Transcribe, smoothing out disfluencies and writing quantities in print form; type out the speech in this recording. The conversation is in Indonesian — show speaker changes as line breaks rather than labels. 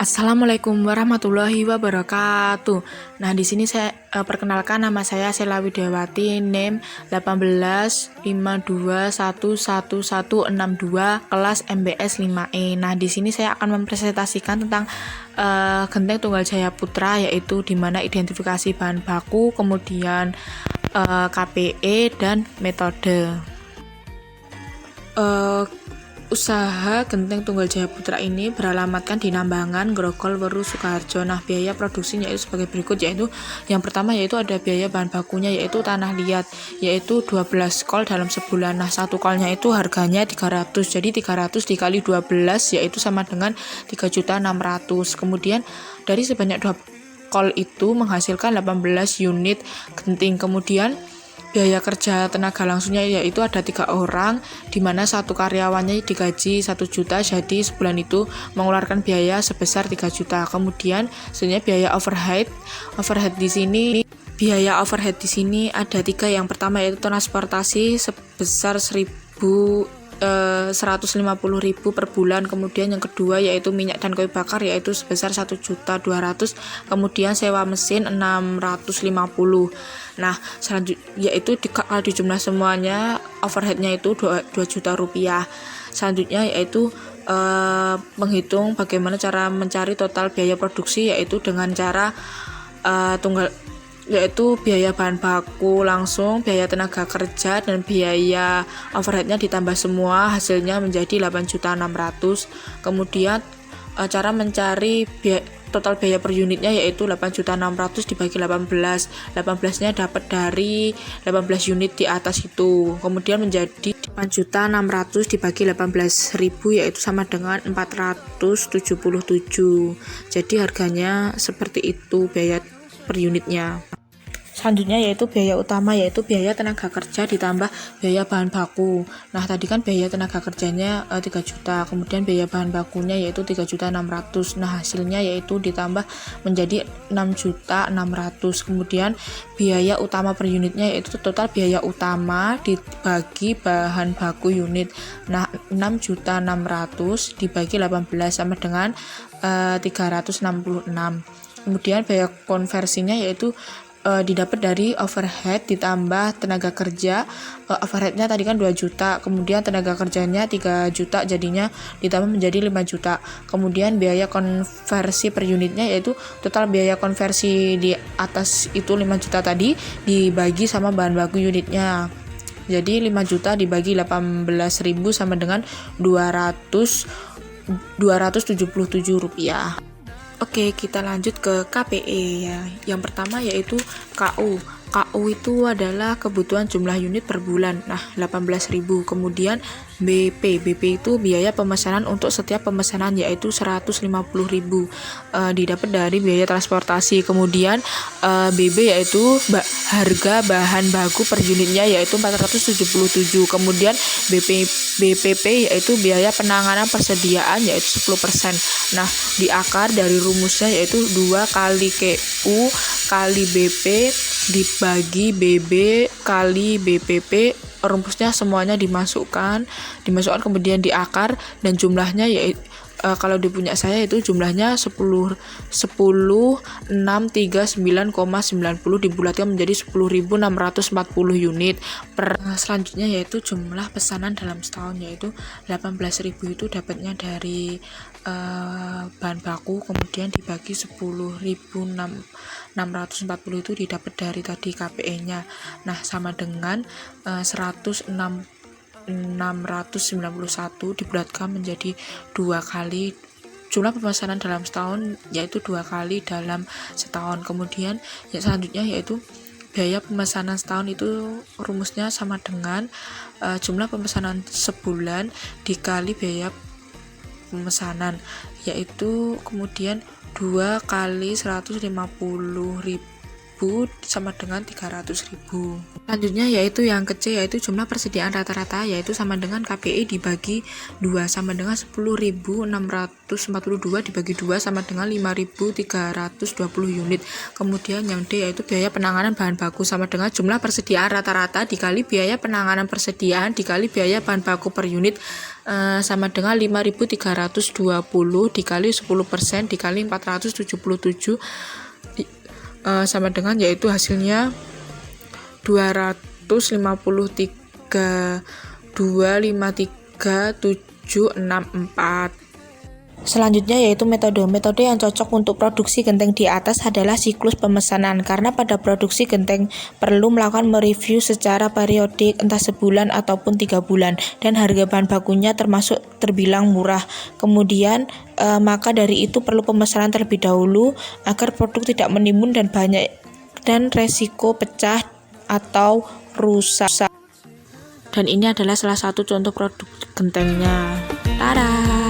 Assalamualaikum warahmatullahi wabarakatuh. Nah, di sini saya perkenalkan, nama saya Sela Widawati, NIM 1852111162, kelas MBS 5E. Nah, di sini saya akan mempresentasikan tentang Genteng Tunggal Jaya Putra, yaitu di mana identifikasi bahan baku, kemudian KPE dan metode. Usaha Genteng Tunggal Jaya Putra ini beralamatkan di Nambangan, Grogol, Weru, Sukoharjo. Nah, biaya produksinya itu sebagai berikut, yaitu yang pertama yaitu ada biaya bahan bakunya, yaitu tanah liat, yaitu 12 kol dalam sebulan. Nah, satu kolnya itu harganya 300, jadi 300 dikali 12 yaitu sama dengan 3.600.000. Kemudian dari sebanyak 2 kol itu menghasilkan 18 unit genting. Kemudian biaya kerja tenaga langsungnya yaitu ada 3 orang, di mana satu karyawannya digaji 1 juta, jadi sebulan itu mengeluarkan biaya sebesar 3 juta. Kemudian sebenarnya biaya overhead di sini ada 3. Yang pertama yaitu transportasi sebesar 150.000 per bulan. Kemudian yang kedua yaitu minyak dan kayu bakar, yaitu sebesar 1.200.000. Kemudian sewa mesin 650. Nah, selanjutnya yaitu kalau dijumlah semuanya overheadnya itu 2 juta rupiah. Selanjutnya yaitu menghitung bagaimana cara mencari total biaya produksi, yaitu dengan cara yaitu biaya bahan baku langsung, biaya tenaga kerja, dan biaya overheadnya ditambah semua, hasilnya menjadi 8.600.000. Kemudian cara mencari total biaya per unitnya yaitu 8.600.000 dibagi 18 nya dapat dari 18 unit di atas itu, kemudian menjadi 8.600.000 dibagi 18.000 yaitu sama dengan 477. Jadi harganya seperti itu biaya per unitnya. Selanjutnya yaitu biaya utama, yaitu biaya tenaga kerja ditambah biaya bahan baku. Nah, tadi kan biaya tenaga kerjanya 3 juta, kemudian biaya bahan bakunya yaitu 3.600.000. Nah, hasilnya yaitu ditambah menjadi 6.600.000. Kemudian biaya utama per unitnya yaitu total biaya utama dibagi bahan baku unit. Nah, 6.600.000 dibagi 18 sama dengan 366. Kemudian biaya konversinya yaitu didapat dari overhead ditambah tenaga kerja. Overheadnya tadi kan 2 juta, kemudian tenaga kerjanya 3 juta, jadinya ditambah menjadi 5 juta. Kemudian biaya konversi per unitnya yaitu total biaya konversi di atas itu 5 juta tadi dibagi sama bahan baku unitnya. Jadi 5 juta dibagi 18.000 sama dengan 277 rupiah. Oke, kita lanjut ke KPE ya. Yang pertama yaitu KU. KU itu adalah kebutuhan jumlah unit per bulan. Nah, 18.000. Kemudian BP itu biaya pemesanan untuk setiap pemesanan yaitu 150.000. Didapat dari biaya transportasi. Kemudian BB yaitu harga bahan baku per unitnya yaitu 477. Kemudian BPP yaitu biaya penanganan persediaan yaitu 10%. Nah, di akar dari rumusnya yaitu 2 kali KU kali BP dibagi BB kali BPP. Rumusnya semuanya dimasukkan kemudian di akar, dan jumlahnya yaitu kalau di punya saya itu jumlahnya 10.639,90 dibulatkan menjadi 10.640 unit per. Selanjutnya yaitu jumlah pesanan dalam setahun, yaitu 18.000 itu dapatnya dari bahan baku, kemudian dibagi 10.640 itu didapat dari tadi KPE-nya. Nah, sama dengan 106.691 dibulatkan menjadi 2 kali jumlah pemesanan dalam setahun, yaitu 2 kali dalam setahun. Kemudian yang selanjutnya yaitu biaya pemesanan setahun, itu rumusnya sama dengan jumlah pemesanan sebulan dikali biaya pemesanan, yaitu kemudian 2 kali 150.000 sama dengan 300.000. Selanjutnya yaitu yang kecil, yaitu jumlah persediaan rata-rata, yaitu sama dengan KPI dibagi 2 sama dengan 10.642 dibagi 2 sama dengan 5.320 unit. Kemudian yang D yaitu biaya penanganan bahan baku sama dengan jumlah persediaan rata-rata dikali biaya penanganan persediaan dikali biaya bahan baku per unit sama dengan 5.320 dikali 10% dikali 477 sama dengan yaitu hasilnya 253,253,764. Selanjutnya yaitu metode yang cocok untuk produksi genteng di atas adalah siklus pemesanan, karena pada produksi genteng perlu melakukan mereview secara periodik entah sebulan ataupun 3 bulan, dan harga bahan bakunya terbilang murah. Kemudian maka dari itu perlu pemesanan terlebih dahulu agar produk tidak menimbun dan resiko pecah atau rusak. Dan ini adalah salah satu contoh produk gentengnya. Dadah.